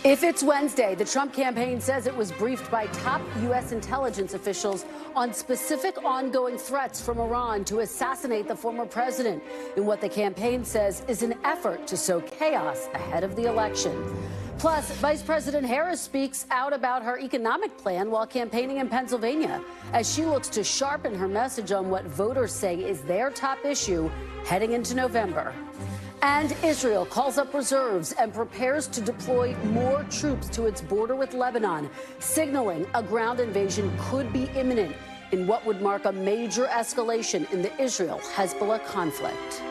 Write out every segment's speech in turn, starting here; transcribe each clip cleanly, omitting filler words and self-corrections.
If it's Wednesday, the Trump campaign says it was briefed by top U.S. intelligence officials on specific ongoing threats from Iran to assassinate the former president in what the campaign says is an effort to sow chaos ahead of the election. Plus, Vice President Harris speaks out about her economic plan while campaigning in Pennsylvania as she looks to sharpen her message on what voters say is their top issue heading into November. And Israel calls up reserves and prepares to deploy more troops to its border with Lebanon, signaling a ground invasion could be imminent in what would mark a major escalation in the Israel-Hezbollah conflict.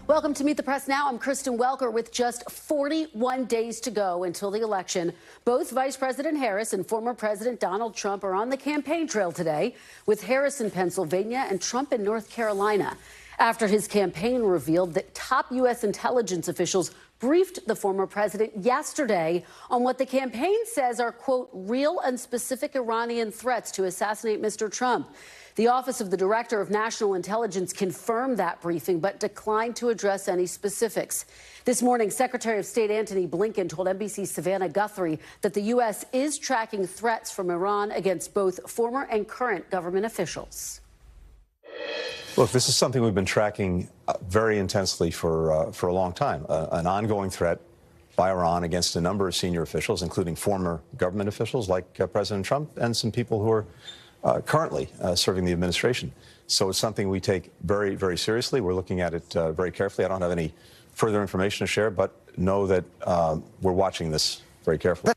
Welcome to Meet the Press Now. I'm Kristen Welker. With just 41 days to go until the election, both Vice President Harris and former President Donald Trump are on the campaign trail today, with Harris in Pennsylvania and Trump in North Carolina, after his campaign revealed that top U.S. intelligence officials briefed the former president yesterday on what the campaign says are, quote, real and specific Iranian threats to assassinate Mr. Trump. The Office of the Director of National Intelligence confirmed that briefing, but declined to address any specifics. This morning, Secretary of State Antony Blinken told NBC's Savannah Guthrie that the U.S. is tracking threats from Iran against both former and current government officials. Look, this is something we've been tracking very intensely for a long time, an ongoing threat by Iran against a number of senior officials, including former government officials like President Trump and some people who are currently serving the administration. So it's something we take very, very seriously. We're looking at it very carefully. I don't have any further information to share, but know that we're watching this very carefully.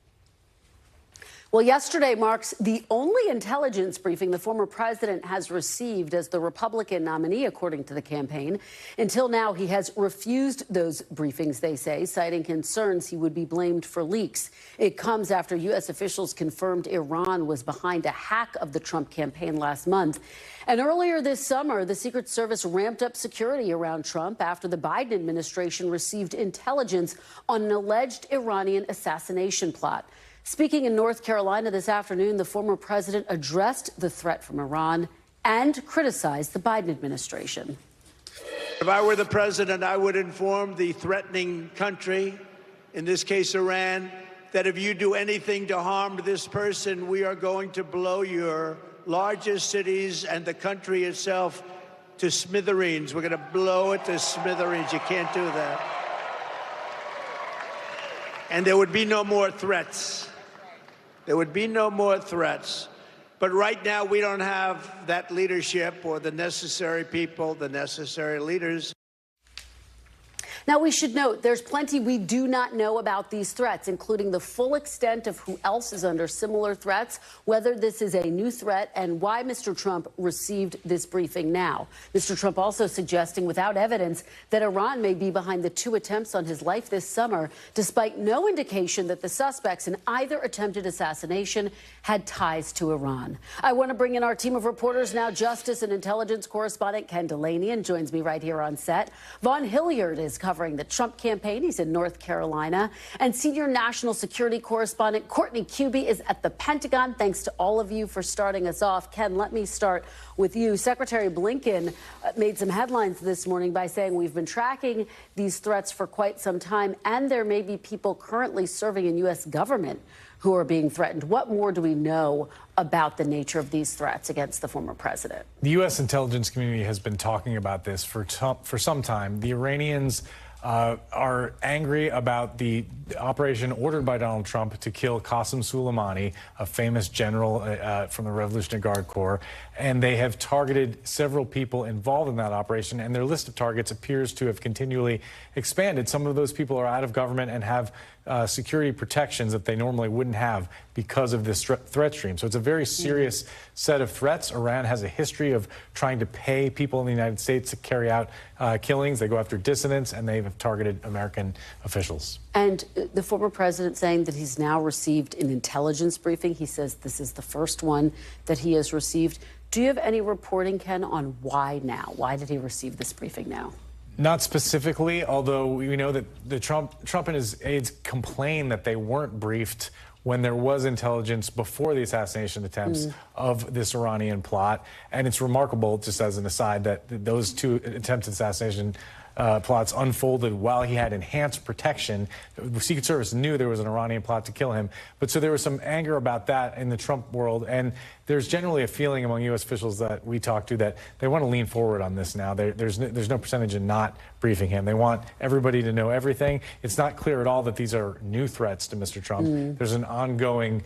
Well, yesterday marks the only intelligence briefing the former president has received as the Republican nominee, according to the campaign. Until now, he has refused those briefings, they say, citing concerns he would be blamed for leaks. It comes after U.S. officials confirmed Iran was behind a hack of the Trump campaign last month. And earlier this summer, the Secret Service ramped up security around Trump after the Biden administration received intelligence on an alleged Iranian assassination plot. Speaking in North Carolina this afternoon, the former president addressed the threat from Iran and criticized the Biden administration. If I were the president, I would inform the threatening country, in this case Iran, that if you do anything to harm this person, we are going to blow your largest cities and the country itself to smithereens. We're going to blow it to smithereens. You can't do that. And there would be no more threats. There would be no more threats. But right now, we don't have that leadership or the necessary people, the necessary leaders. Now, we should note there's plenty we do not know about these threats, including the full extent of who else is under similar threats, whether this is a new threat, and why Mr. Trump received this briefing now. Mr. Trump also suggesting, without evidence, that Iran may be behind the 2 attempts on his life this summer, despite no indication that the suspects in either attempted assassination had ties to Iran. I want to bring in our team of reporters now. Justice and intelligence correspondent Ken Dilanian joins me right here on set. Vaughn Hillyard is covering the Trump campaign. He's in North Carolina. And senior national security correspondent Courtney Kube is at the Pentagon. Thanks to all of you for starting us off. Ken, let me start with you. Secretary Blinken made some headlines this morning by saying we've been tracking these threats for quite some time, and there may be people currently serving in U.S. government who are being threatened. What more do we know about the nature of these threats against the former president? The U.S. intelligence community has been talking about this for some time. The Iranians are angry about the operation ordered by Donald Trump to kill Qasem Soleimani, a famous general from the Revolutionary Guard Corps, and they have targeted several people involved in that operation, and their list of targets appears to have continually expanded. Some of those people are out of government and have security protections that they normally wouldn't have because of this threat stream. So it's a very serious set of threats. Iran has a history of trying to pay people in the United States to carry out killings. They go after dissidents, and they have targeted American officials. And the former president saying that he's now received an intelligence briefing. He says this is the first one that he has received. Do you have any reporting, Ken, on why now? Why did he receive this briefing now? Not specifically, although we know that Trump and his aides complained that they weren't briefed when there was intelligence before the assassination attempts of this Iranian plot. And it's remarkable, just as an aside, that those two attempted assassination plots unfolded while he had enhanced protection. The Secret Service knew there was an Iranian plot to kill him. But so there was some anger about that in the Trump world. And there's generally a feeling among U.S. officials that we talk to that they want to lean forward on this now. There's no percentage in not briefing him. They want everybody to know everything. It's not clear at all that these are new threats to Mr. Trump. There's an ongoing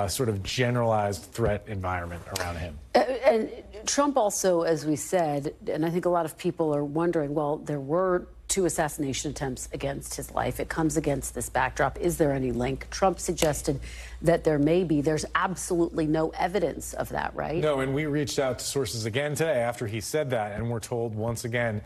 sort of generalized threat environment around him. And Trump also, as we said, and I think a lot of people are wondering, well, there were 2 assassination attempts against his life. It comes against this backdrop. Is there any link? Trump suggested that there may be. There's absolutely no evidence of that, right? No, and we reached out to sources again today after he said that, and we're told once again,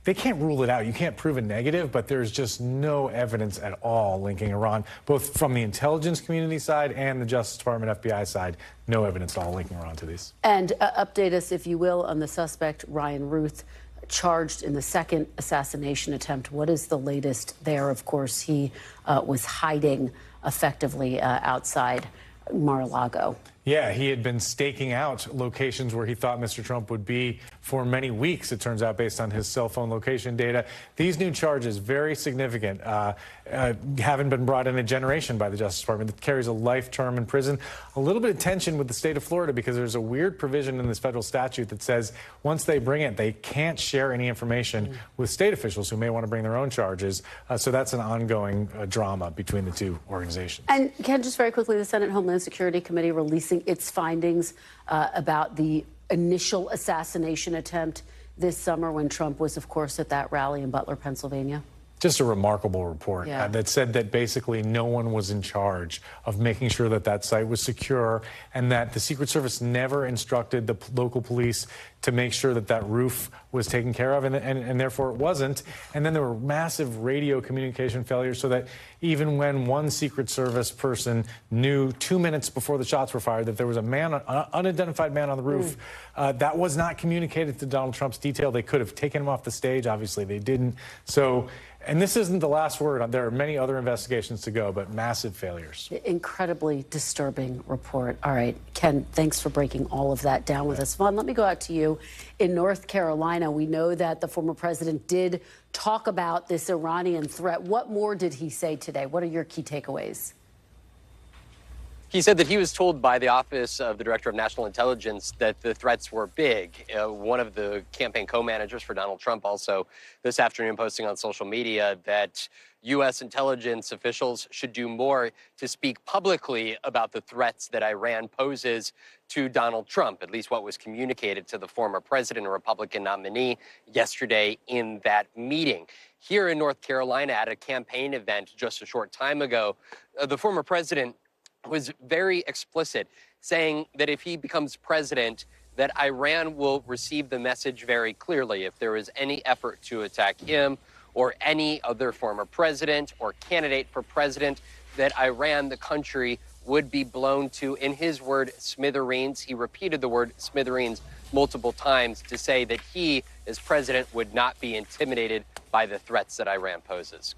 they can't rule it out. You can't prove a negative, but there's just no evidence at all linking Iran, both from the intelligence community side and the Justice Department, FBI side. No evidence at all linking Iran to these. And update us, if you will, on the suspect, Ryan Ruth, charged in the second assassination attempt. What is the latest there? Of course, he was hiding effectively outside Mar-a-Lago. Yeah, he had been staking out locations where he thought Mr. Trump would be for many weeks, it turns out, based on his cell phone location data. These new charges, very significant, haven't been brought in a generation by the Justice Department. It carries a life term in prison. A little bit of tension with the state of Florida because there's a weird provision in this federal statute that says once they bring it, they can't share any information with state officials who may want to bring their own charges. So that's an ongoing drama between the two organizations. And Ken, just very quickly, the Senate Homeland Security Committee releasing its findings about the initial assassination attempt this summer when Trump was, of course, at that rally in Butler, Pennsylvania. Just a remarkable report that said that basically no one was in charge of making sure that that site was secure and that the Secret Service never instructed the local police to make sure that that roof was taken care of, and therefore it wasn't. And then there were massive radio communication failures so that even when one Secret Service person knew 2 minutes before the shots were fired that there was a man, an unidentified man on the roof, that was not communicated to Donald Trump's detail. They could have taken him off the stage. Obviously, they didn't. So, and this isn't the last word. There are many other investigations to go, but massive failures. Incredibly disturbing report. All right, Ken, thanks for breaking all of that down with us. Vaughn, let me go out to you. In North Carolina, we know that the former president did talk about this Iranian threat. What more did he say today? What are your key takeaways? He said that he was told by the Office of the Director of National Intelligence that the threats were big. One of the campaign co-managers for Donald Trump also this afternoon posting on social media that U.S. intelligence officials should do more to speak publicly about the threats that Iran poses to Donald Trump, at least what was communicated to the former president and Republican nominee yesterday in that meeting. Here in North Carolina at a campaign event just a short time ago, the former president was very explicit, saying that if he becomes president, that Iran will receive the message very clearly. If there is any effort to attack him or any other former president or candidate for president, that Iran, the country, would be blown to, in his word, smithereens. He repeated the word smithereens multiple times to say that he, as president, would not be intimidated by the threats that Iran poses.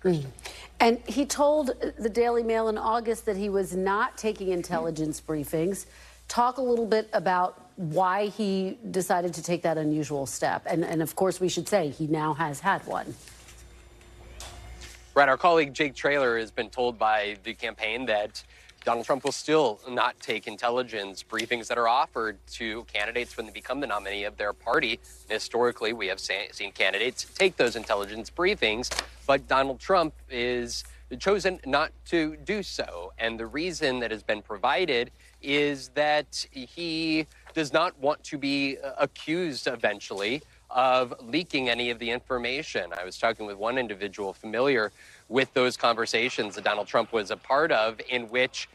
And he told the Daily Mail in August that he was not taking intelligence briefings. Talk a little bit about why he decided to take that unusual step. And of course, we should say he now has had one. Right, our colleague Jake Traylor has been told by the campaign that Donald Trump will still not take intelligence briefings that are offered to candidates when they become the nominee of their party. Historically, we have seen candidates take those intelligence briefings, but Donald Trump is chosen not to do so. And the reason that has been provided is that he does not want to be accused eventually of leaking any of the information. I was talking with one individual familiar with those conversations that Donald Trump was a part of, in which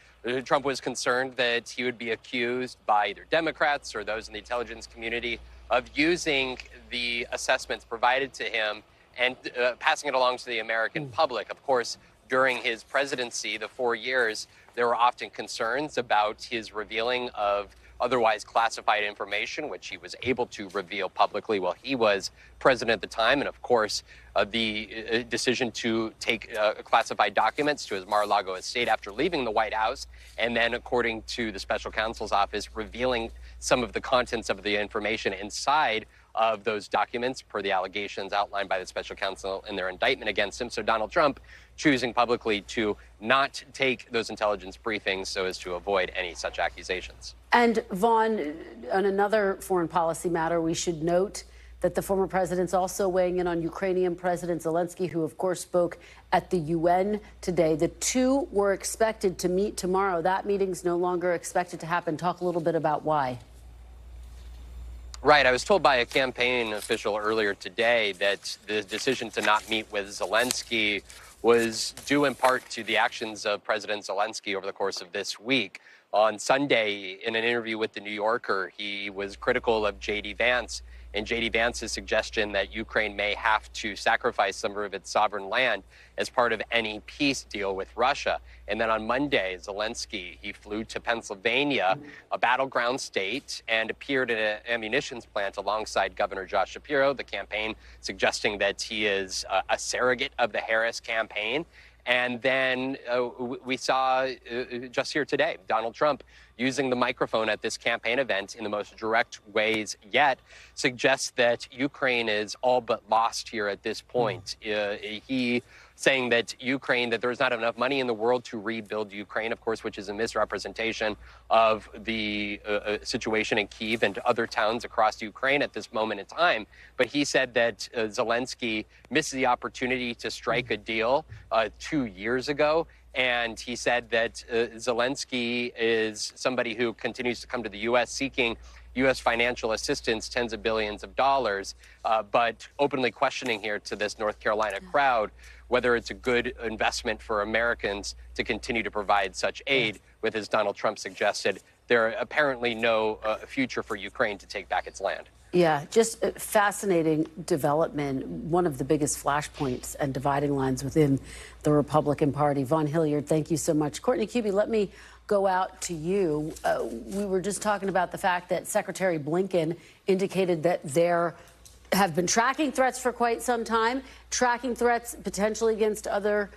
Trump was concerned that he would be accused by either Democrats or those in the intelligence community of using the assessments provided to him and passing it along to the American public. Of course, during his presidency, the 4 years, there were often concerns about his revealing of otherwise classified information, which he was able to reveal publicly while he was president at the time. And of course, the decision to take classified documents to his Mar-a-Lago estate after leaving the White House, and then, according to the special counsel's office, revealing some of the contents of the information inside of those documents per the allegations outlined by the special counsel in their indictment against him. So Donald Trump choosing publicly to not take those intelligence briefings so as to avoid any such accusations. And Vaughn, on another foreign policy matter, we should note that the former president's also weighing in on Ukrainian President Zelenskyy, who, of course, spoke at the UN today. The two were expected to meet tomorrow. That meeting's no longer expected to happen. Talk a little bit about why. Right. I was told by a campaign official earlier today that the decision to not meet with Zelenskyy was due in part to the actions of President Zelenskyy over the course of this week. On Sunday, in an interview with The New Yorker, he was critical of J.D. Vance and J.D. Vance's suggestion that Ukraine may have to sacrifice some of its sovereign land as part of any peace deal with Russia. And then on Monday, Zelenskyy, he flew to Pennsylvania, a battleground state, and appeared at an ammunitions plant alongside Governor Josh Shapiro, the campaign suggesting that he is a surrogate of the Harris campaign. And then we saw just here today, Donald Trump using the microphone at this campaign event in the most direct ways yet, suggests that Ukraine is all but lost here at this point. He saying that there's not enough money in the world to rebuild Ukraine, of course, which is a misrepresentation of the situation in Kyiv and other towns across Ukraine at this moment in time. But he said that Zelenskyy missed the opportunity to strike a deal 2 years ago. And he said that Zelenskyy is somebody who continues to come to the U.S. seeking U.S. financial assistance, tens of billions of dollars, but openly questioning here to this North Carolina crowd whether it's a good investment for Americans to continue to provide such aid, with, as Donald Trump suggested, there are apparently no future for Ukraine to take back its land. Yeah, just a fascinating development, one of the biggest flashpoints and dividing lines within the Republican Party. Vaughn, Hillyard, thank you so much. Courtney, Kube, let me go out to you. We were just talking about the fact that Secretary Blinken indicated that there have been tracking threats for quite some time, tracking threats potentially against other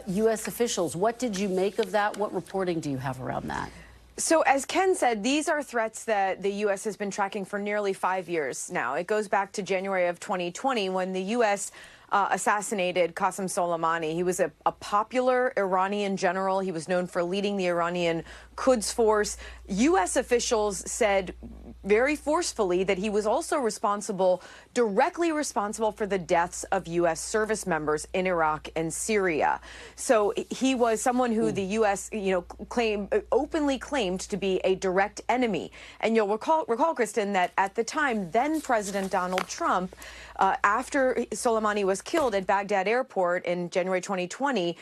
U.S. officials. What did you make of that? What reporting do you have around that? So as Ken said, these are threats that the U.S. has been tracking for nearly 5 years now. It goes back to January of 2020 when the U.S. assassinated Qasem Soleimani. He was a popular Iranian general. He was known for leading the Iranian Quds Force. U.S. officials said very forcefully that he was also directly responsible for the deaths of U.S. service members in Iraq and Syria. So he was someone who the U.S. openly claimed to be a direct enemy. And you'll recall, Kristen, that at the time, then President Donald Trump, after Soleimani was killed at Baghdad airport in January 2020,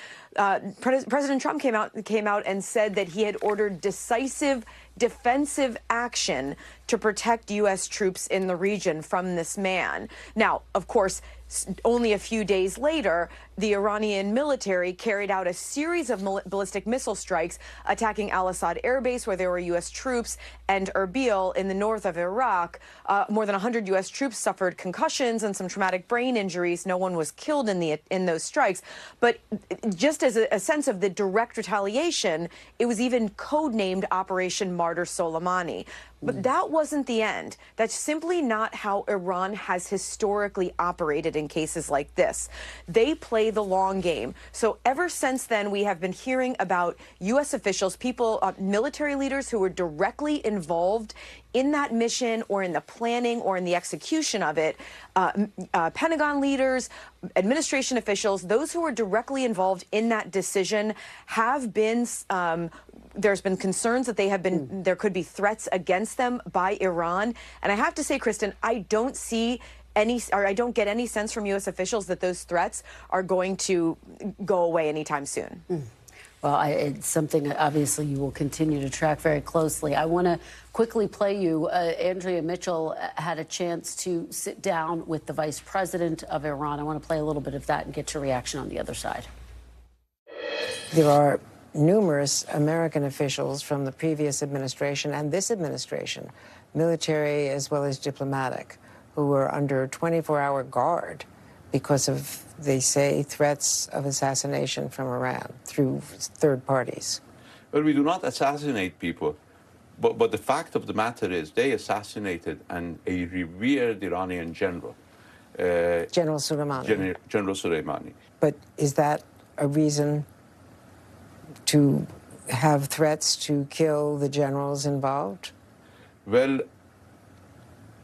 President Trump came out and said that he had ordered decisive defensive action to protect U.S. troops in the region from this man. Now, of course, only a few days later, the Iranian military carried out a series of ballistic missile strikes attacking al-Assad air base, where there were U.S. troops, and Erbil in the north of Iraq. More than 100 U.S. troops suffered concussions and some traumatic brain injuries. No one was killed in those strikes. But just as a sense of the direct retaliation, it was even codenamed Operation Martyr Soleimani. But that wasn't the end. That's simply not how Iran has historically operated in cases like this. They play the long game. So ever since then, we have been hearing about U.S. officials, military leaders who were directly involved in that mission or in the planning or in the execution of it, Pentagon leaders, administration officials, those who were directly involved in that decision have been there's been concerns that there could be threats against them by Iran. And I have to say, Kristen, I don't get any sense from U.S. officials that those threats are going to go away anytime soon. Well, it's something obviously you will continue to track very closely. I want to quickly play you. Andrea Mitchell had a chance to sit down with the Vice President of Iran. I want to play a little bit of that and get your reaction on the other side. There are numerous American officials from the previous administration and this administration, military as well as diplomatic, who were under 24-hour guard because of, they say, threats of assassination from Iran through third parties. Well, we do not assassinate people, but the fact of the matter is they assassinated a revered Iranian general. General Soleimani. General Soleimani. But is that a reason to have threats to kill the generals involved? Well,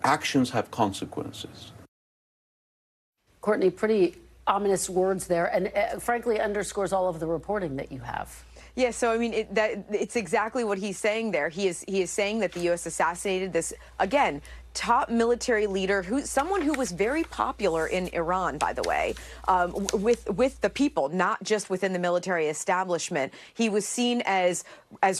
actions have consequences. Courtney, pretty ominous words there, and frankly underscores all of the reporting that you have. Yeah, so I mean, it's exactly what he's saying there. He is saying that the U.S. assassinated this, again, top military leader, someone who was very popular in Iran, by the way, with the people, not just within the military establishment. He was seen as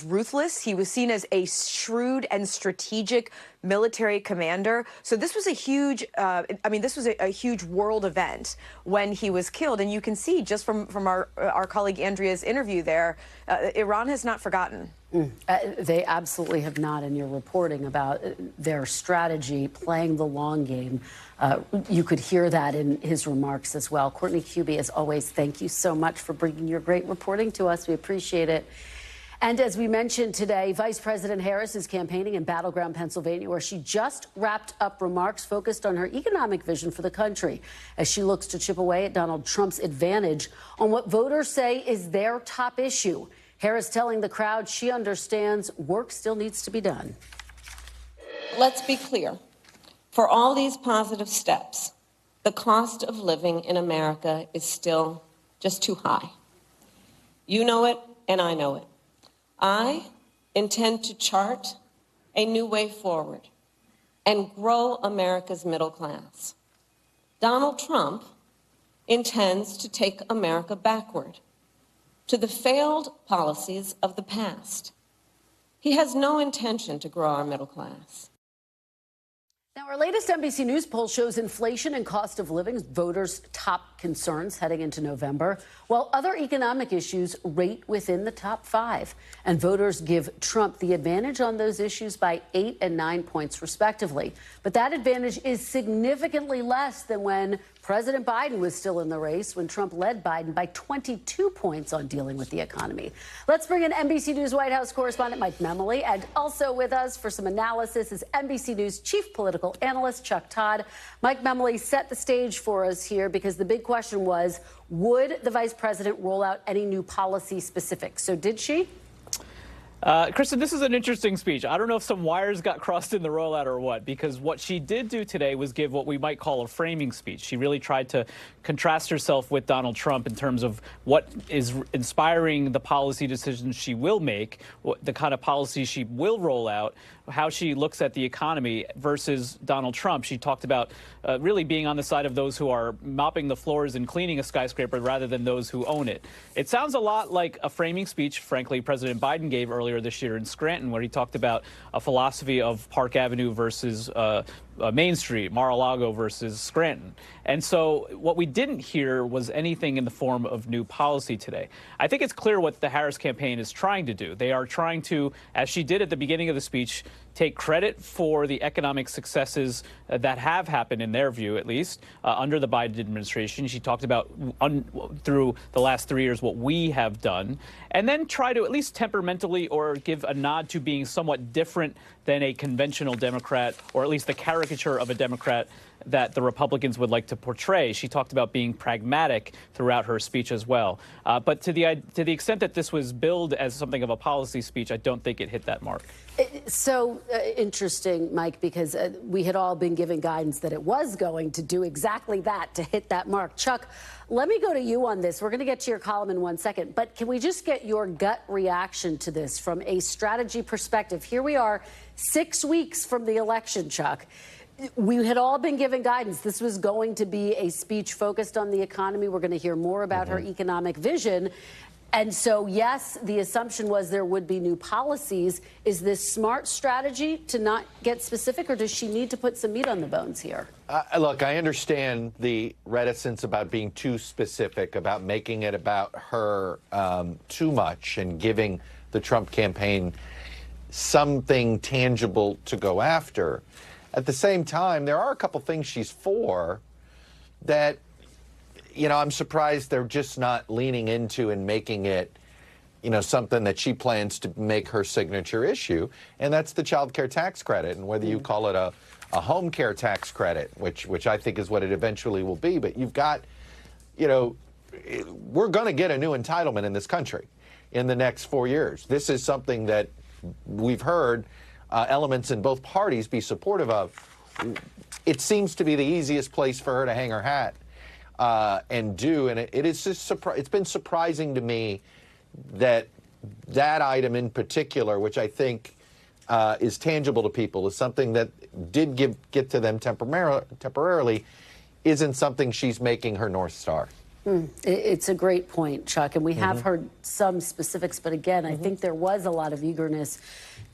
ruthless. He was seen as a shrewd and strategic military commander. So this was a huge, this was a huge world event when he was killed. And you can see just from our colleague Andrea's interview there, Iran has not forgotten. They absolutely have not, in your reporting about their strategy, playing the long game. You could hear that in his remarks as well. Courtney Kube, as always, thank you so much for bringing your great reporting to us. We appreciate it. And as we mentioned today, Vice President Harris is campaigning in battleground Pennsylvania, where she just wrapped up remarks focused on her economic vision for the country as she looks to chip away at Donald Trump's advantage on what voters say is their top issue. Harris telling the crowd she understands work still needs to be done. Let's be clear. For all these positive steps, the cost of living in America is still just too high. You know it, and I know it. I intend to chart a new way forward and grow America's middle class. Donald Trump intends to take America backward to the failed policies of the past. He has no intention to grow our middle class. Now, our latest NBC News poll shows inflation and cost of living voters' top concerns heading into November, while other economic issues rate within the top 5. And voters give Trump the advantage on those issues by 8 and 9 points, respectively. But that advantage is significantly less than when President Biden was still in the race, when Trump led Biden by 22 points on dealing with the economy. Let's bring in NBC News White House correspondent Mike Memoli, and also with us for some analysis is NBC News chief political analyst Chuck Todd. Mike Memoli set the stage for us here because the big question was, would the vice president roll out any new policy specifics? So did she? Kristen, this is an interesting speech. I don't know if some wires got crossed in the rollout or what, because what she did do today was give what we might call a framing speech. She really tried to contrast herself with Donald Trump in terms of what is inspiring the policy decisions she will make, the kind of policy she will roll out, how she looks at the economy versus Donald Trump. She talked about really being on the side of those who are mopping the floors and cleaning a skyscraper rather than those who own it. It sounds a lot like a framing speech, frankly, President Biden gave earlier this year in Scranton, where he talked about a philosophy of Park Avenue versus Main Street, Mar-a-Lago versus Scranton. And so what we didn't hear was anything in the form of new policy today. I think it's clear what the Harris campaign is trying to do. They are trying to, as she did at the beginning of the speech, take credit for the economic successes that have happened, in their view at least, under the Biden administration. She talked about through the last 3 years what we have done, and then try to at least temperamentally or give a nod to being somewhat different than a conventional Democrat, or at least the caricature of a Democrat that the Republicans would like to portray. She talked about being pragmatic throughout her speech as well. But to the extent that this was billed as something of a policy speech, I don't think it hit that mark. So interesting, Mike, because we had all been given guidance that it was going to do exactly that, to hit that mark. Chuck, let me go to you on this. We're going to get to your column in 1 second, but can we just get your gut reaction to this from a strategy perspective? Here we are 6 weeks from the election, Chuck. We had all been given guidance. This was going to be a speech focused on the economy. We're going to hear more about her economic vision. And so, yes, the assumption was there would be new policies. Is this smart strategy to not get specific, or does she need to put some meat on the bones here? Look, I understand the reticence about being too specific, about making it about her too much and giving the Trump campaign something tangible to go after. At the same time, there are a couple things she's for that, you know, I'm surprised they're just not leaning into and making it, you know, something that she plans to make her signature issue. And that's the child care tax credit. And whether you call it a home care tax credit, which I think is what it eventually will be. But you've got, you know, we're going to get a new entitlement in this country in the next 4 years. This is something that we've heard elements in both parties be supportive of. It seems to be the easiest place for her to hang her hat and do. And it is just it's been surprising to me that that item in particular, which I think is tangible to people, is something that did get to them temporarily, isn't something she's making her North Star. It's a great point, Chuck, and we have heard some specifics, but again, I think there was a lot of eagerness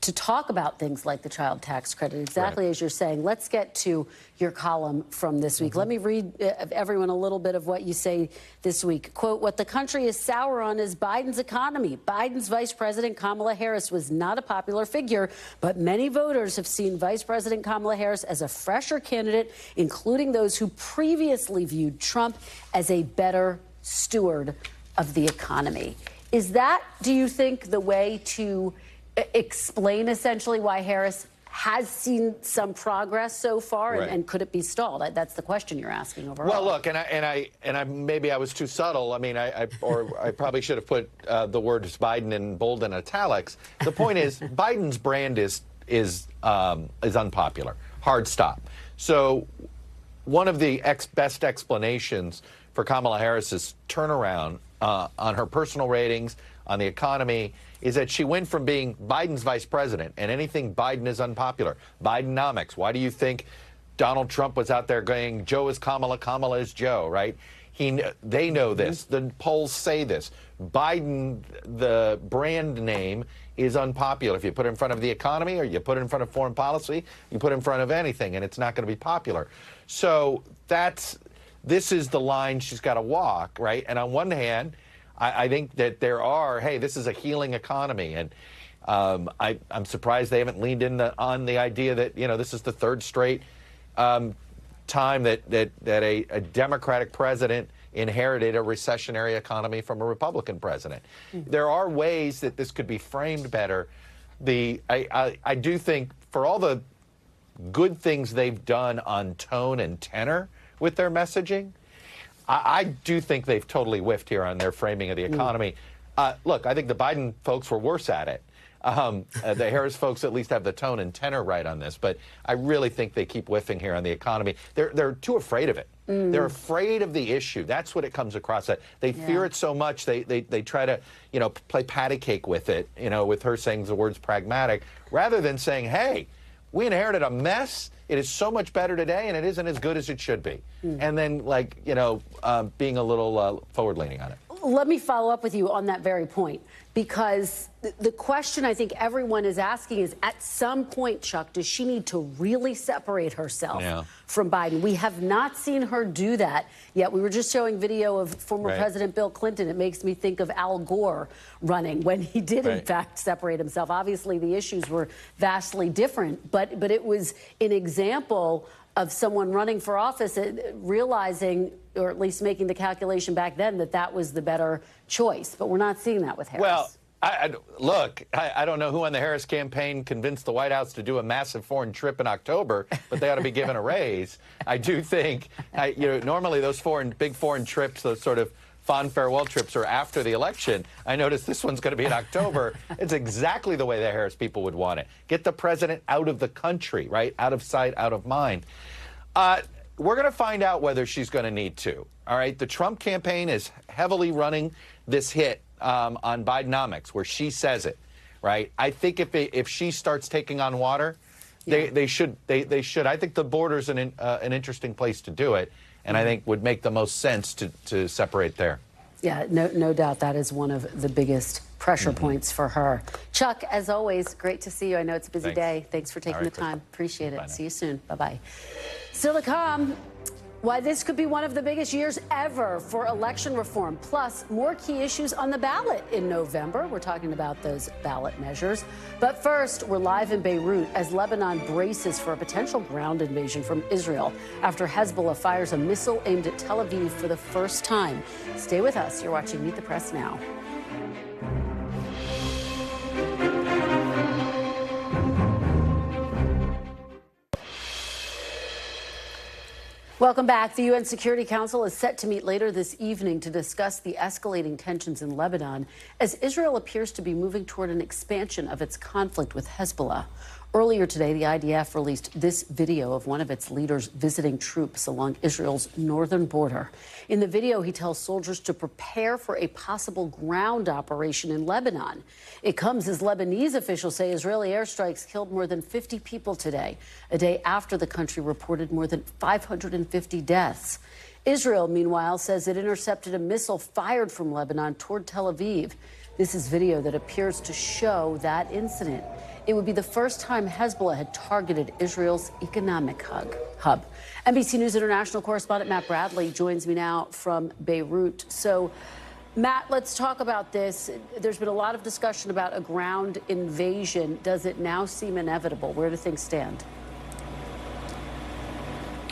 to talk about things like the child tax credit, exactly as you're saying. Let's get to your column from this week. Let me read everyone a little bit of what you say this week. Quote, what the country is sour on is Biden's economy. Biden's Vice President Kamala Harris was not a popular figure, but many voters have seen Vice President Kamala Harris as a fresher candidate, including those who previously viewed Trump as a better steward of the economy. Is that, do you think, the way to explain essentially why Harris has seen some progress so far, and could it be stalled? That's the question you're asking overall. Well, look, and I maybe I was too subtle. I mean, I probably should have put the words Biden in bold and italics. The point is, Biden's brand is unpopular. Hard stop. So one of the best explanations for Kamala Harris's turnaround on her personal ratings, on the economy, is that she went from being Biden's vice president, and anything Biden is unpopular. Bidenomics. Why do you think Donald Trump was out there going, Joe is Kamala, Kamala is Joe, right? They know this. The polls say this. Biden, the brand name, is unpopular. If you put it in front of the economy or you put it in front of foreign policy, you put it in front of anything, and it's not going to be popular. So this is the line she's got to walk, right? And on one hand, I think that this is a healing economy, and I'm surprised they haven't leaned in on the idea that, you know, this is the third straight time that a Democratic president inherited a recessionary economy from a Republican president. There are ways that this could be framed better. I do think for all the good things they've done on tone and tenor with their messaging, I do think they've totally whiffed here on their framing of the economy. Look, I think the Biden folks were worse at it. The Harris folks at least have the tone and tenor right on this, but I really think they keep whiffing here on the economy. They're too afraid of it. They're afraid of the issue. That's what it comes across at. They fear it so much they try to, you know, play patty cake with it, you know, with her saying the words pragmatic, rather than saying, hey, we inherited a mess. It is so much better today, and it isn't as good as it should be. And then, like, you know, being a little forward-leaning on it. Let me follow up with you on that very point, because the question I think everyone is asking is, at some point, Chuck, does she need to really separate herself from Biden? We have not seen her do that yet. We were just showing video of former President Bill Clinton. It makes me think of Al Gore running when he did, in fact, separate himself. Obviously, the issues were vastly different, but it was an example of someone running for office realizing, or at least making the calculation back then, that that was the better choice. But we're not seeing that with Harris. Well, I don't know who on the Harris campaign convinced the White House to do a massive foreign trip in October, but they ought to be given a raise. I do think, you know, normally those big foreign trips, those sort of fond farewell trips, are after the election. I noticed this one's going to be in October. It's exactly the way the Harris people would want it. Get the president out of the country, right? Out of sight, out of mind. We're going to find out whether she's going to need to. All right. The Trump campaign is heavily running this hit on Bidenomics, where she says it. Right. I think if she starts taking on water, they should. I think the border's an interesting place to do it, and I think would make the most sense to separate there. Yeah, no doubt that is one of the biggest pressure points for her. Chuck, as always, great to see you. I know it's a busy day. Thanks for taking the time. Appreciate it. See you soon. Bye-bye. Still to come, why this could be one of the biggest years ever for election reform, plus more key issues on the ballot in November. We're talking about those ballot measures. But first, we're live in Beirut as Lebanon braces for a potential ground invasion from Israel after Hezbollah fires a missile aimed at Tel Aviv for the first time. Stay with us. You're watching Meet the Press now. Welcome back. The UN Security Council is set to meet later this evening to discuss the escalating tensions in Lebanon as Israel appears to be moving toward an expansion of its conflict with Hezbollah. Earlier today, the IDF released this video of one of its leaders visiting troops along Israel's northern border. In the video, he tells soldiers to prepare for a possible ground operation in Lebanon. It comes as Lebanese officials say Israeli airstrikes killed more than 50 people today, a day after the country reported more than 550 deaths. Israel, meanwhile, says it intercepted a missile fired from Lebanon toward Tel Aviv. This is video that appears to show that incident. It would be the first time Hezbollah had targeted Israel's economic hub. NBC News International correspondent Matt Bradley joins me now from Beirut. So, Matt, let's talk about this. There's been a lot of discussion about a ground invasion. Does it now seem inevitable? Where do things stand?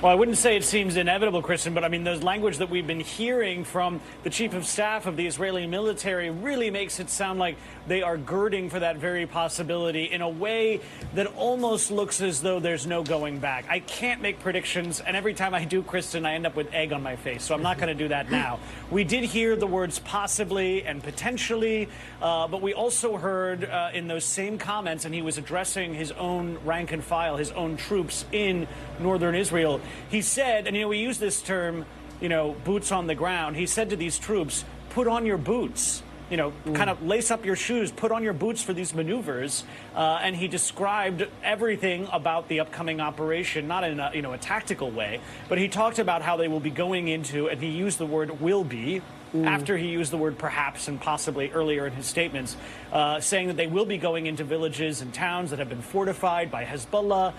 Well, I wouldn't say it seems inevitable, Kristen, but I mean, the language that we've been hearing from the chief of staff of the Israeli military really makes it sound like they are girding for that very possibility in a way that almost looks as though there's no going back. I can't make predictions, and every time I do, Kristen, I end up with egg on my face, so I'm not going to do that now. We did hear the words possibly and potentially, but we also heard in those same comments, and he was addressing his own rank and file, his own troops in northern Israel. He said, and we use this term, boots on the ground. He said to these troops, put on your boots, kind of lace up your shoes, put on your boots for these maneuvers. And he described everything about the upcoming operation, not in a tactical way, but he talked about how they will be going into, and he used the word will be, after he used the word perhaps and possibly earlier in his statements, saying that they will be going into villages and towns that have been fortified by Hezbollah,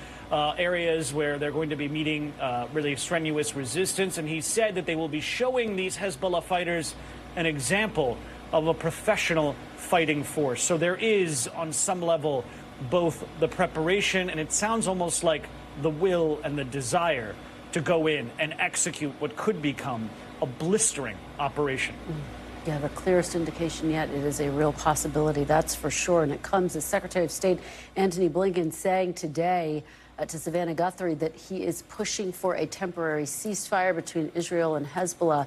areas where they're going to be meeting really strenuous resistance. And he said that they will be showing these Hezbollah fighters an example of a professional fighting force. So there is, on some level, both the preparation and it sounds almost like the will and the desire to go in and execute what could become a blistering operation. Yeah, the clearest indication yet, it is a real possibility, that's for sure. And it comes as Secretary of State Antony Blinken saying today to Savannah Guthrie that he is pushing for a temporary ceasefire between Israel and Hezbollah.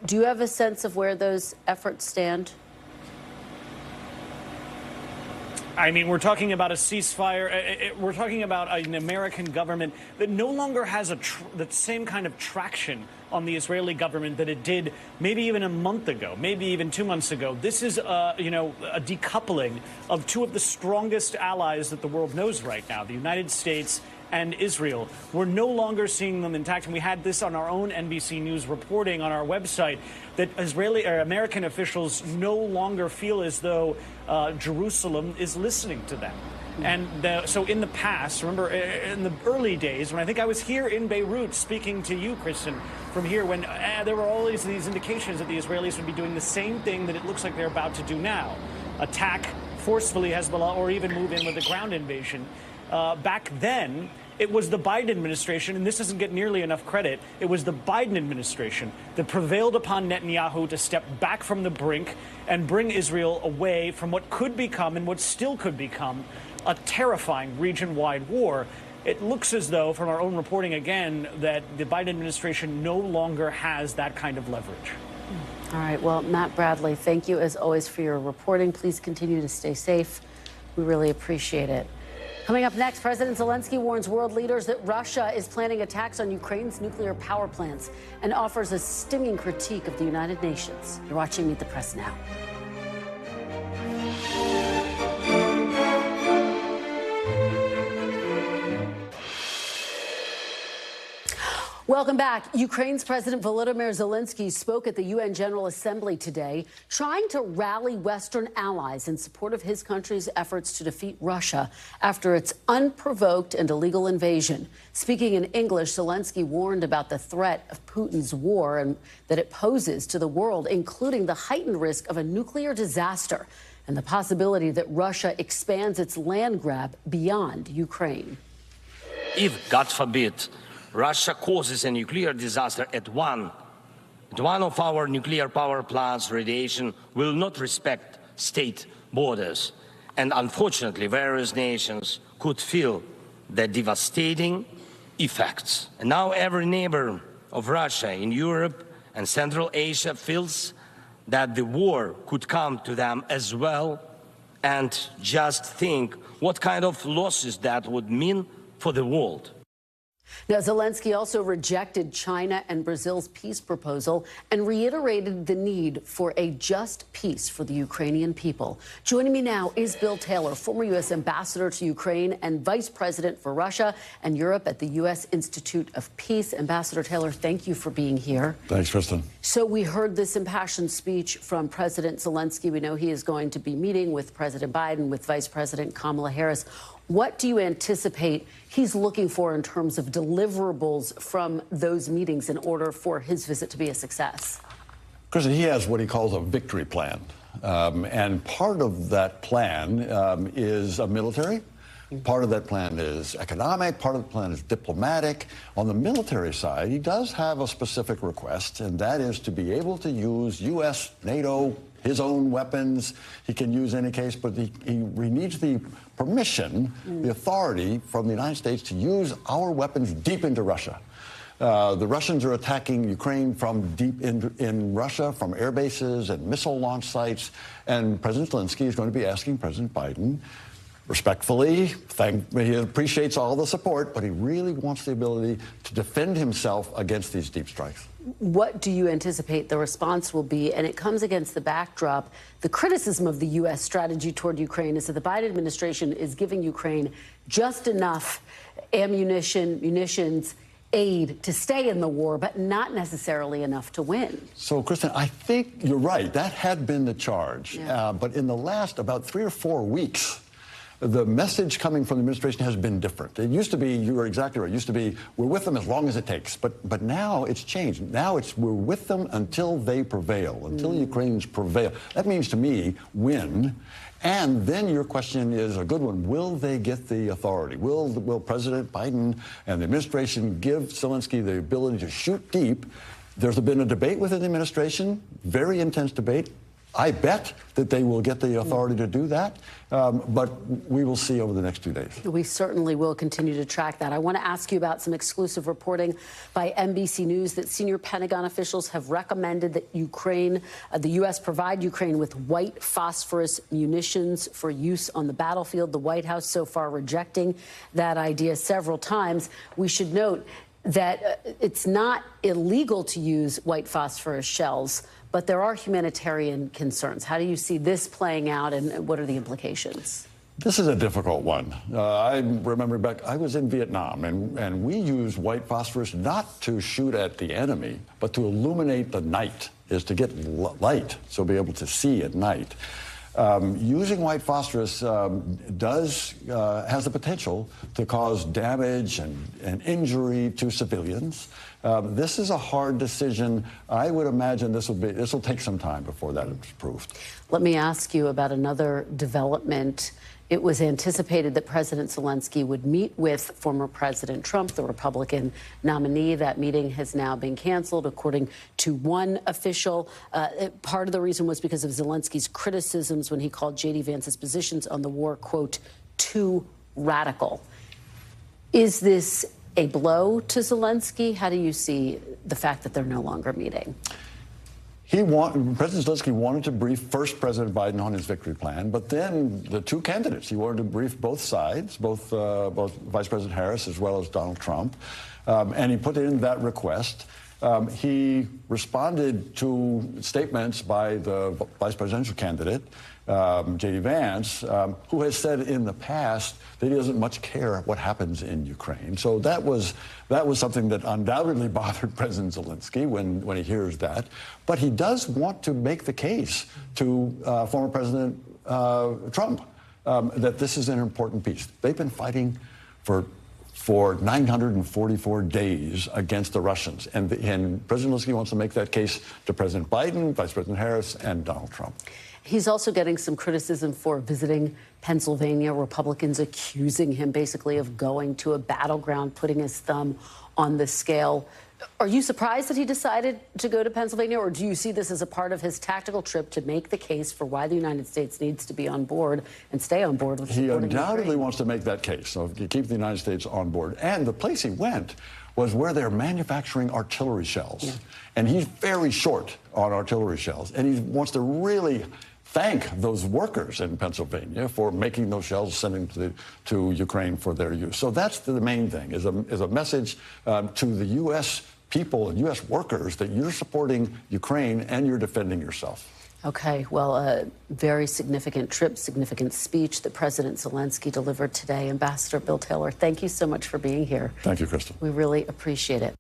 Do you have a sense of where those efforts stand? I mean, we're talking about a ceasefire. We're talking about an American government that no longer has the same kind of traction on the Israeli government that it did maybe even a month ago, maybe even 2 months ago. This is, a decoupling of two of the strongest allies that the world knows right now, the United States and Israel. We're no longer seeing them intact. And we had this on our own NBC News reporting on our website that American officials no longer feel as though Jerusalem is listening to them. And so in the past, remember in the early days when I think I was here in Beirut speaking to you, Kristen, from here when there were always these indications that the Israelis would be doing the same thing that it looks like they're about to do now. Attack forcefully Hezbollah or even move in with a ground invasion. Back then, it was the Biden administration, and this doesn't get nearly enough credit, it was the Biden administration that prevailed upon Netanyahu to step back from the brink and bring Israel away from what could become and what still could become a terrifying region-wide war. It looks as though, from our own reporting again, that the Biden administration no longer has that kind of leverage. All right. Well, Matt Bradley, thank you as always for your reporting. Please continue to stay safe. We really appreciate it. Coming up next, President Zelenskyy warns world leaders that Russia is planning attacks on Ukraine's nuclear power plants and offers a stinging critique of the United Nations. You're watching Meet the Press now. Welcome back. Ukraine's President Volodymyr Zelenskyy spoke at the UN General Assembly today, trying to rally Western allies in support of his country's efforts to defeat Russia after its unprovoked and illegal invasion. Speaking in English, Zelenskyy warned about the threat of Putin's war and that it poses to the world, including the heightened risk of a nuclear disaster and the possibility that Russia expands its land grab beyond Ukraine. If, God forbid, Russia causes a nuclear disaster at one of our nuclear power plants, radiation will not respect state borders. And unfortunately, various nations could feel the devastating effects. And now every neighbor of Russia in Europe and Central Asia feels that the war could come to them as well. And just think what kind of losses that would mean for the world. Now, Zelenskyy also rejected China and Brazil's peace proposal and reiterated the need for a just peace for the Ukrainian people. Joining me now is Bill Taylor, former U.S. ambassador to Ukraine and vice president for Russia and Europe at the U.S. Institute of Peace. Ambassador Taylor, thank you for being here. Thanks, Kristen. So we heard this impassioned speech from President Zelenskyy. We know he is going to be meeting with President Biden, with Vice President Kamala Harris. What do you anticipate he's looking for in terms of deliverables from those meetings in order for his visit to be a success? Kristen, he has what he calls a victory plan. And part of that plan is military. Part of that plan is economic. Part of the plan is diplomatic. On the military side, he does have a specific request, and that is to be able to use U.S., NATO, his own weapons. He can use any case, but he needs the permission, the authority from the United States to use our weapons deep into Russia. The Russians are attacking Ukraine from deep in Russia, from air bases and missile launch sites. And President Zelenskyy is going to be asking President Biden, respectfully, he appreciates all the support, but he really wants the ability to defend himself against these deep strikes. What do you anticipate the response will be? And it comes against the backdrop. The criticism of the U.S. strategy toward Ukraine is that the Biden administration is giving Ukraine just enough ammunition, munitions, aid to stay in the war, but not necessarily enough to win. So, Kristen, I think you're right. That had been the charge. Yeah. But in the last about 3 or 4 weeks, the message coming from the administration has been different. It used to be, you were exactly right, it used to be, we're with them as long as it takes. But now it's changed. Now it's, we're with them until they prevail, until the Ukrainians prevail. That means to me, win. And then your question is a good one. Will they get the authority? Will President Biden and the administration give Zelenskyy the ability to shoot deep? There's been a debate within the administration, very intense debate. I bet that they will get the authority to do that, but we will see over the next 2 days. We certainly will continue to track that. I want to ask you about some exclusive reporting by NBC News that senior Pentagon officials have recommended that the U.S. provide Ukraine with white phosphorus munitions for use on the battlefield. The White House so far rejecting that idea several times. We should note that it's not illegal to use white phosphorus shells, but there are humanitarian concerns. How do you see this playing out, and what are the implications? This is a difficult one. I remember back, I was in Vietnam, and we used white phosphorus not to shoot at the enemy, but to illuminate the night, is to get light, so be able to see at night. Using white phosphorus has the potential to cause damage and injury to civilians. This is a hard decision. I would imagine this will take some time before that is approved. Let me ask you about another development. It was anticipated that President Zelenskyy would meet with former President Trump, the Republican nominee. That meeting has now been canceled, according to one official. Part of the reason was because of Zelenskyy's criticisms when he called J.D. Vance's positions on the war, quote, too radical. Is this a blow to Zelenskyy? How do you see the fact that they're no longer meeting? President Zelenskyy wanted to brief first President Biden on his victory plan, but then the two candidates, he wanted to brief both sides, both Vice President Harris as well as Donald Trump, and he put in that request. He responded to statements by the vice presidential candidate J.D. Vance, who has said in the past that he doesn't much care what happens in Ukraine. So that was something that undoubtedly bothered President Zelenskyy when he hears that. But he does want to make the case to former President Trump that this is an important piece. They've been fighting for 944 days against the Russians. And President Zelenskyy wants to make that case to President Biden, Vice President Harris, and Donald Trump. He's also getting some criticism for visiting Pennsylvania. Republicans accusing him basically of going to a battleground, putting his thumb on the scale. Are you surprised that he decided to go to Pennsylvania, or do you see this as a part of his tactical trip to make the case for why the United States needs to be on board and stay on board with supporting He undoubtedly Ukraine? wants to make that case, so keep the United States on board. And the place he went was where they're manufacturing artillery shells. Yeah. And he's very short on artillery shells, and he wants to really thank those workers in Pennsylvania for making those shells, sending to Ukraine for their use. So that's the main thing, is a message to the U.S. people and U.S. workers that you're supporting Ukraine and you're defending yourself. Okay, well, a very significant trip, significant speech that President Zelenskyy delivered today. Ambassador Bill Taylor, thank you so much for being here. Thank you, Crystal. We really appreciate it.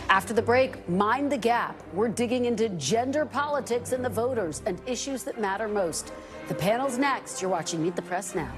After the break, Mind the Gap. We're digging into gender politics and the voters and issues that matter most. The panel's next. You're watching Meet the Press now.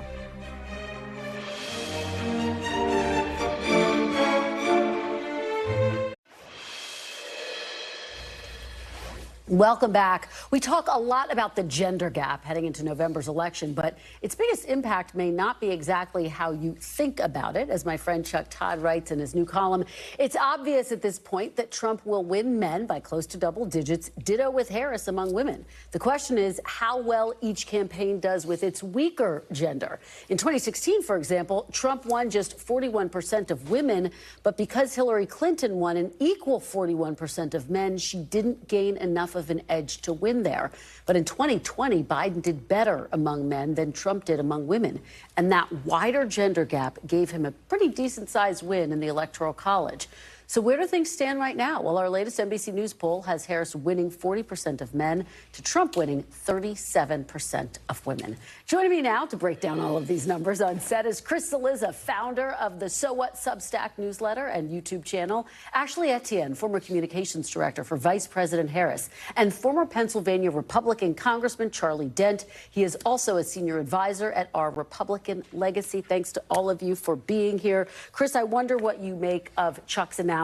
Welcome back. We talk a lot about the gender gap heading into November's election, but its biggest impact may not be exactly how you think about it. As my friend Chuck Todd writes in his new column, it's obvious at this point that Trump will win men by close to double digits, ditto with Harris among women. The question is how well each campaign does with its weaker gender. In 2016, for example, Trump won just 41% of women, but because Hillary Clinton won an equal 41% of men, she didn't gain enough of an edge to win there. But in 2020, Biden did better among men than Trump did among women. And that wider gender gap gave him a pretty decent-sized win in the Electoral College. So where do things stand right now? Well, our latest NBC News poll has Harris winning 40% of men to Trump winning 37% of women. Joining me now to break down all of these numbers on set is Cillizza, founder of the So What Substack newsletter and YouTube channel, Ashley Etienne, former communications director for Vice President Harris, and former Pennsylvania Republican Congressman Charlie Dent. He is also a senior advisor at our Republican Legacy. Thanks to all of you for being here. Chris, I wonder what you make of Chuck's analysis.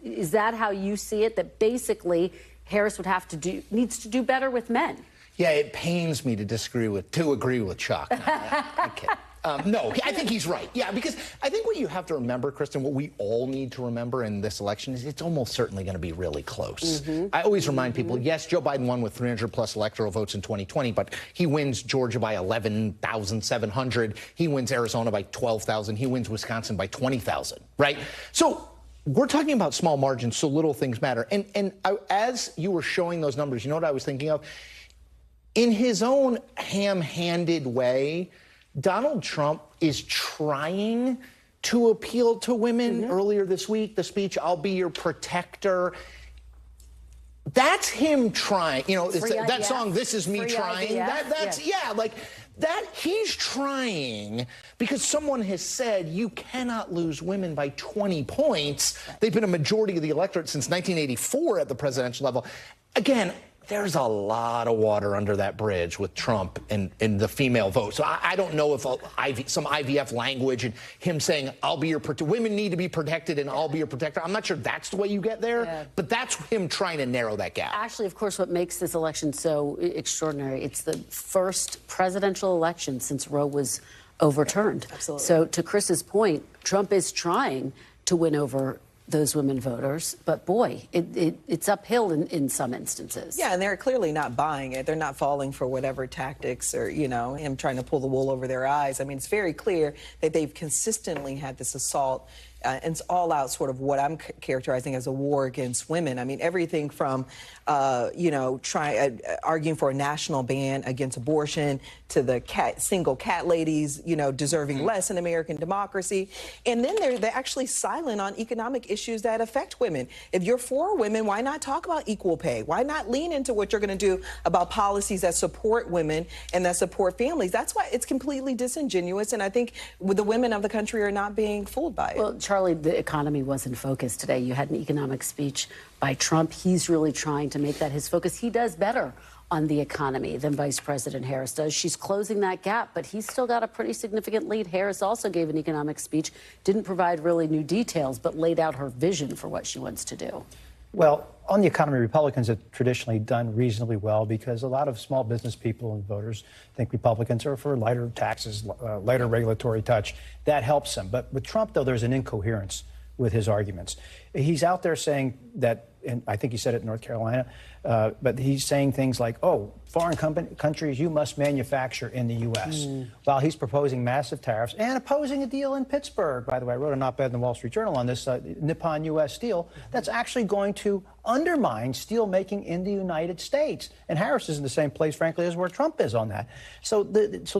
Is that how you see it, that basically Harris needs to do better with men? Yeah, it pains me to agree with Chuck. No, I think he's right. Yeah, because I think what you have to remember, Kristen, what we all need to remember in this election is it's almost certainly going to be really close. I always remind people, yes, Joe Biden won with 300 plus electoral votes in 2020, but he wins Georgia by 11,700. He wins Arizona by 12,000. He wins Wisconsin by 20,000, right? So we're talking about small margins, so little things matter. And as you were showing those numbers, you know what I was thinking of? In his own ham-handed way, Donald Trump is trying to appeal to women. Earlier this week, the speech, "I'll be your protector." That's him trying. You know, that song, "This Is Me Trying." That he's trying because someone has said you cannot lose women by 20 points. They've been a majority of the electorate since 1984 at the presidential level. Again, there's a lot of water under that bridge with Trump and the female vote. So I don't know if some IVF language and him saying, "I'll be your women need to be protected and I'll be your protector." I'm not sure that's the way you get there, but that's him trying to narrow that gap. Actually, of course, what makes this election so extraordinary, it's the first presidential election since Roe was overturned. Absolutely. So to Chris's point, Trump is trying to win over those women voters, but boy, it's uphill in some instances. Yeah, and they're clearly not buying it. They're not falling for whatever tactics or, you know, him trying to pull the wool over their eyes. I mean, it's very clear that they've consistently had this assault and it's all out sort of what I'm characterizing as a war against women. I mean, everything from, arguing for a national ban against abortion to the single cat ladies, deserving less in American democracy. And then they're actually silent on economic issues that affect women. If you're for women, why not talk about equal pay? Why not lean into what you're going to do about policies that support women and that support families? That's why it's completely disingenuous, and I think the women of the country are not being fooled by it. Well, Charlie, the economy was in focus today. You had an economic speech by Trump. He's really trying to make that his focus. He does better on the economy than Vice President Harris does. She's closing that gap, but he's still got a pretty significant lead. Harris also gave an economic speech, didn't provide really new details, but laid out her vision for what she wants to do. Well, on the economy, Republicans have traditionally done reasonably well because a lot of small business people and voters think Republicans are for lighter taxes, lighter regulatory touch. That helps them. But with Trump, though, there's an incoherence with his arguments. He's out there saying that, and I think he said it in North Carolina, but he's saying things like, oh, foreign countries, you must manufacture in the U.S., while he's proposing massive tariffs and opposing a deal in Pittsburgh. By the way, I wrote an op-ed in the Wall Street Journal on this, Nippon-U.S. steel, that's actually going to undermine steel making in the United States. And Harris is in the same place, frankly, as where Trump is on that. So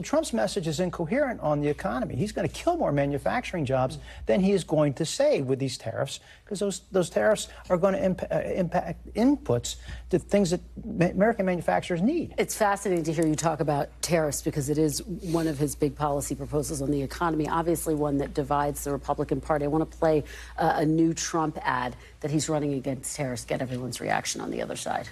Trump's message is incoherent on the economy. He's going to kill more manufacturing jobs than he is going to save with these tariffs, because those tariffs are going to impact inputs to things that American manufacturers need. It's fascinating to hear you talk about tariffs because it is one of his big policy proposals on the economy, obviously one that divides the Republican Party. I want to play a new Trump ad that he's running against tariffs, get everyone's reaction on the other side.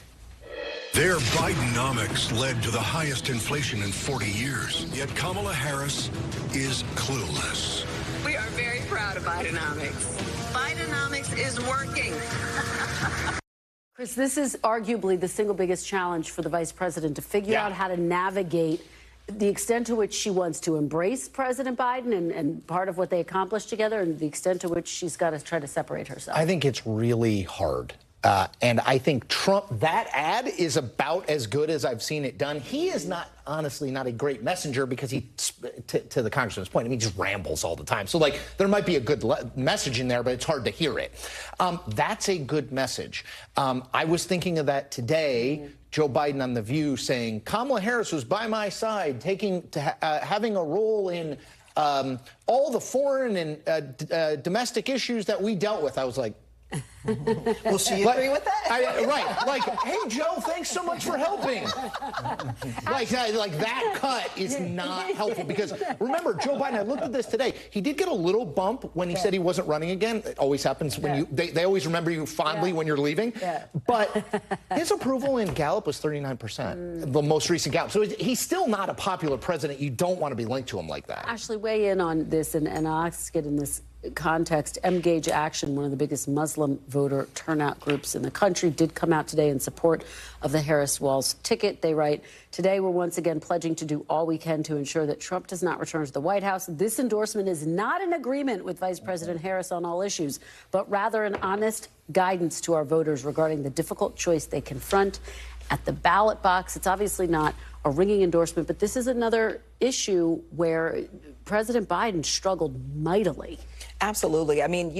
Their Bidenomics led to the highest inflation in 40 years, yet Kamala Harris is clueless. We are very proud of Bidenomics. Bidenomics is working. Chris, this is arguably the single biggest challenge for the vice president to figure out how to navigate the extent to which she wants to embrace President Biden and part of what they accomplished together, and the extent to which she's got to try to separate herself. I think it's really hard. And I think Trump, that ad is about as good as I've seen it done. He is honestly not a great messenger because to the congressman's point, I mean, he just rambles all the time. So, like, there might be a good message in there, but it's hard to hear it. That's a good message. I was thinking of that today. Joe Biden on The View saying, Kamala Harris was by my side, having a role in all the foreign and domestic issues that we dealt with. I was like, Will she agree with that? Right. Like, hey, Joe, thanks so much for helping. like that cut is not helpful because, remember, Joe Biden, I looked at this today. He did get a little bump when he said he wasn't running again. It always happens when they always remember you fondly when you're leaving. But his approval in Gallup was 39%, the most recent Gallup. So he's still not a popular president. You don't want to be linked to him like that. Ashley, weigh in on this, and I'll ask it in this context. Engage Action, one of the biggest Muslim voter turnout groups in the country, did come out today in support of the Harris-Walz ticket. They write, today we're once again pledging to do all we can to ensure that Trump does not return to the White House. This endorsement is not an agreement with Vice President Harris on all issues, but rather an honest guidance to our voters regarding the difficult choice they confront at the ballot box. It's obviously not a ringing endorsement, but this is another issue where President Biden struggled mightily. Absolutely. I mean,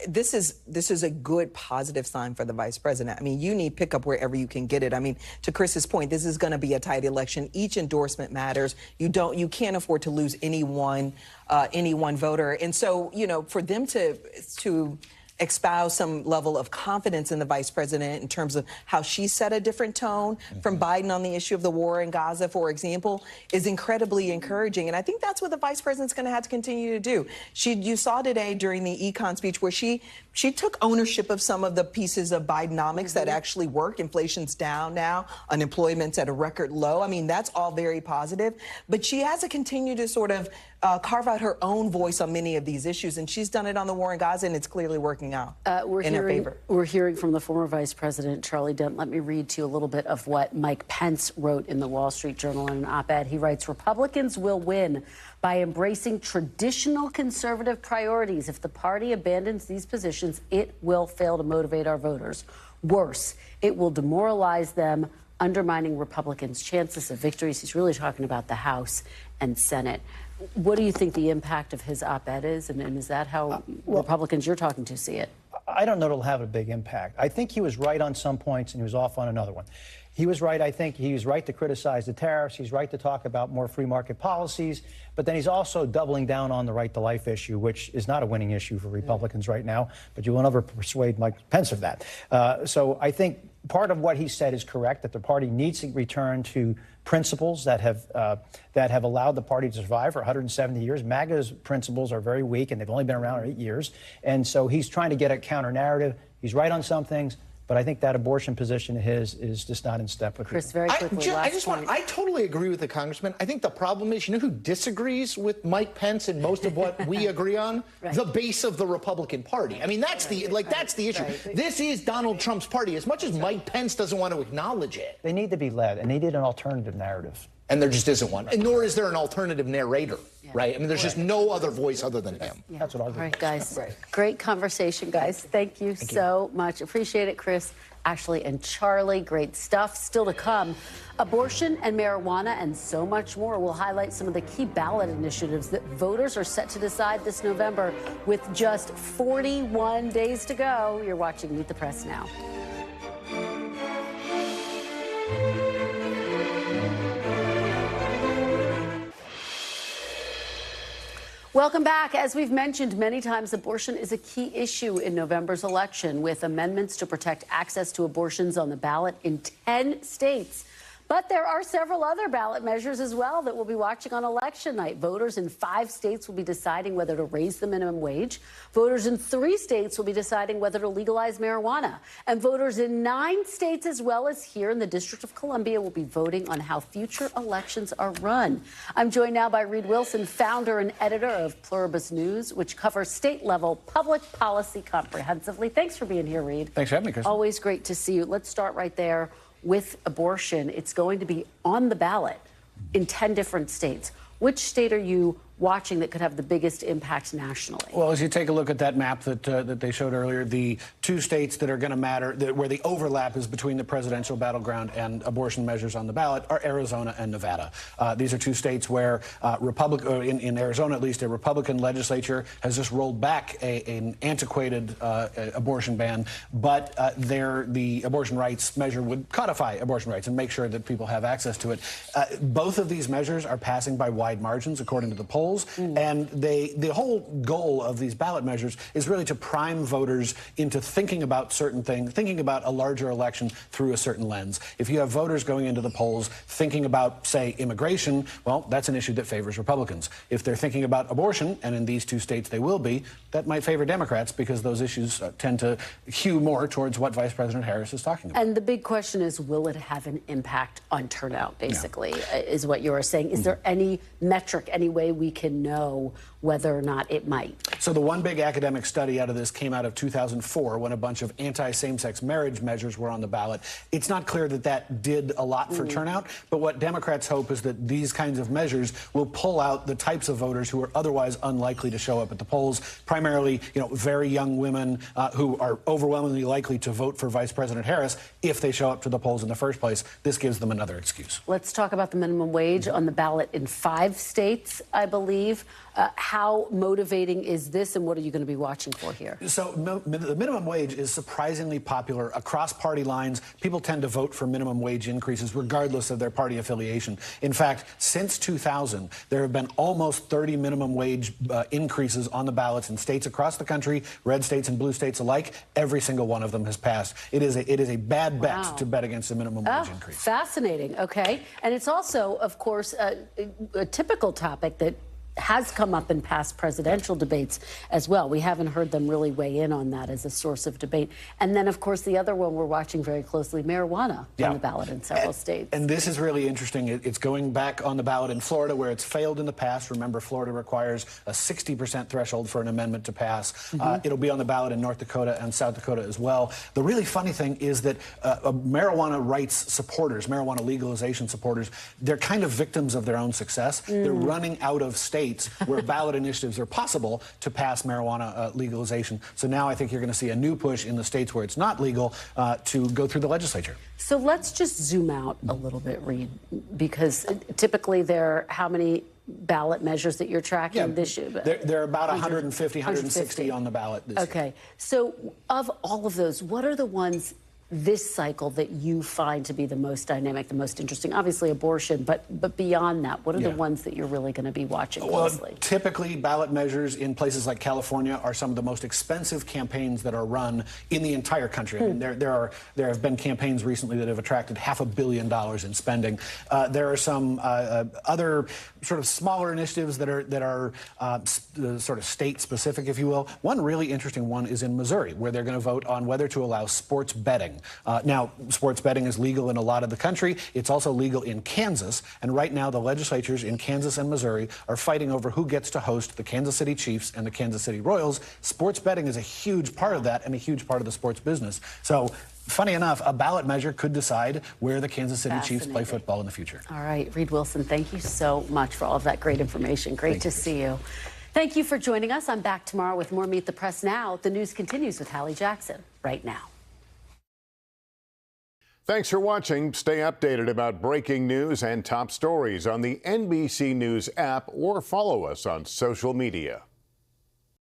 this is a good positive sign for the vice president. I mean, you need pickup wherever you can get it. I mean, to Chris's point, this is going to be a tight election. Each endorsement matters. You can't afford to lose any one voter. And so, for them to espouse some level of confidence in the vice president in terms of how she set a different tone from Biden on the issue of the war in Gaza, for example, is incredibly encouraging. And I think that's what the vice president's going to have to continue to do. You saw today during the econ speech where she took ownership of some of the pieces of Bidenomics that actually work. Inflation's down now. Unemployment's at a record low. I mean, that's all very positive. But she has to continue to sort of carve out her own voice on many of these issues. And she's done it on the war in Gaza, and it's clearly working out in her favor. We're hearing from the former Vice President, Charlie Dent. Let me read to you a little bit of what Mike Pence wrote in the Wall Street Journal in an op-ed. He writes, Republicans will win by embracing traditional conservative priorities. If the party abandons these positions, it will fail to motivate our voters. Worse, it will demoralize them, undermining Republicans' chances of victories. He's really talking about the House and Senate What do you think the impact of his op-ed is, and is that how Republicans you're talking to see it? I don't know it'll have a big impact. I think he was right on some points and he was off on another one. He was right, I think he was right to criticize the tariffs. He's right to talk about more free market policies. But then he's also doubling down on the right to life issue, which is not a winning issue for Republicans right now. But you will never persuade Mike Pence of that. So I think part of what he said is correct, that the party needs to return to principles that have allowed the party to survive for 170 years. MAGA's principles are very weak, and they've only been around 8 years. And so he's trying to get a counter narrative. He's right on some things, but I think that abortion position of his is just not in step with Chris, very quickly, I totally agree with the congressman. I think the problem is, you know who disagrees with Mike Pence and most of what we agree on? Right. The base of the Republican Party. I mean, that's that's the issue. Right. This is Donald Trump's party. As much as Mike Pence doesn't want to acknowledge it. They need to be led, and they need an alternative narrative. And there just isn't one. And nor is there an alternative narrator, right? I mean, there's just no other voice other than him. Yeah. That's what I'll do. All right, guys. Great conversation, guys. Thank you so much. Appreciate it, Chris, Ashley, and Charlie. Great stuff. Still to come. Abortion and marijuana and so much more. We'll highlight some of the key ballot initiatives that voters are set to decide this November with just 41 days to go. You're watching Meet the Press now. Welcome back. As we've mentioned many times, abortion is a key issue in November's election, with amendments to protect access to abortions on the ballot in 10 states. But there are several other ballot measures as well that we'll be watching on election night. Voters in 5 states will be deciding whether to raise the minimum wage. Voters in 3 states will be deciding whether to legalize marijuana. And voters in 9 states, as well as here in the District of Columbia, will be voting on how future elections are run. I'm joined now by Reed Wilson, founder and editor of Pluribus News, which covers state-level public policy comprehensively. Thanks for being here, Reed. Thanks for having me, Chris. Always great to see you. Let's start right there. With abortion, it's going to be on the ballot in 10 different states. Which state are you watching that could have the biggest impact nationally? Well, as you take a look at that map that they showed earlier, the 2 states that are going to matter, where the overlap is between the presidential battleground and abortion measures on the ballot, are Arizona and Nevada. These are 2 states where in Arizona, at least, a Republican legislature has just rolled back an antiquated abortion ban, but the abortion rights measure would codify abortion rights and make sure that people have access to it. Both of these measures are passing by wide margins, according to the polls. And the whole goal of these ballot measures is really to prime voters into thinking about certain things, thinking about a larger election through a certain lens. If you have voters going into the polls thinking about, say, immigration, well, that's an issue that favors Republicans. If they're thinking about abortion, and in these 2 states they will be, that might favor Democrats because those issues tend to hew more towards what Vice President Harris is talking about. And the big question is, will it have an impact on turnout, basically, is what you are saying. Is there any metric, any way we can know whether or not it might? So the one big academic study out of this came out of 2004 when a bunch of anti-same-sex marriage measures were on the ballot. It's not clear that that did a lot for turnout, but what Democrats hope is that these kinds of measures will pull out the types of voters who are otherwise unlikely to show up at the polls, primarily, very young women who are overwhelmingly likely to vote for Vice President Harris if they show up to the polls in the first place. This gives them another excuse. Let's talk about the minimum wage on the ballot in 5 states, I believe. How motivating is this, and what are you going to be watching for here? So the minimum wage is surprisingly popular across party lines. People tend to vote for minimum wage increases regardless of their party affiliation. In fact, since 2000, there have been almost 30 minimum wage increases on the ballots in states across the country, red states and blue states alike. Every single one of them has passed. It is a bad bet to bet against a minimum wage increase. Fascinating. Okay. And it's also, of course, a typical topic that has come up in past presidential debates as well. We haven't heard them really weigh in on that as a source of debate. And then, of course, the other one we're watching very closely, marijuana on the ballot in several states. And this is really interesting. It's going back on the ballot in Florida, where it's failed in the past. Remember, Florida requires a 60% threshold for an amendment to pass. It'll be on the ballot in North Dakota and South Dakota as well. The really funny thing is that marijuana rights supporters, marijuana legalization supporters, they're kind of victims of their own success. They're running out of states where ballot initiatives are possible to pass marijuana legalization. So now I think you're going to see a new push in the states where it's not legal to go through the legislature. So let's just zoom out a little bit, Reed, because typically there are how many ballot measures that you're tracking this year? There are about 150, 160 on the ballot this year. Okay. So of all of those, what are the ones this cycle that you find to be the most dynamic, the most interesting? Obviously abortion, but beyond that, what are the ones that you're really going to be watching closely? Well, typically ballot measures in places like California are some of the most expensive campaigns that are run in the entire country. I mean, there have been campaigns recently that have attracted $500 million in spending. There are some other sort of smaller initiatives that are sort of state specific, if you will. One really interesting one is in Missouri, where they're going to vote on whether to allow sports betting. Now, sports betting is legal in a lot of the country. It's also legal in Kansas. And right now, the legislatures in Kansas and Missouri are fighting over who gets to host the Kansas City Chiefs and the Kansas City Royals. Sports betting is a huge part of that and a huge part of the sports business. So, funny enough, a ballot measure could decide where the Kansas City Chiefs play football in the future. All right, Reed Wilson, thank you so much for all of that great information. Great to see you. Thank you for joining us. I'm back tomorrow with more Meet the Press Now. The news continues with Hallie Jackson right now. Thanks for watching. Stay updated about breaking news and top stories on the NBC News app or follow us on social media.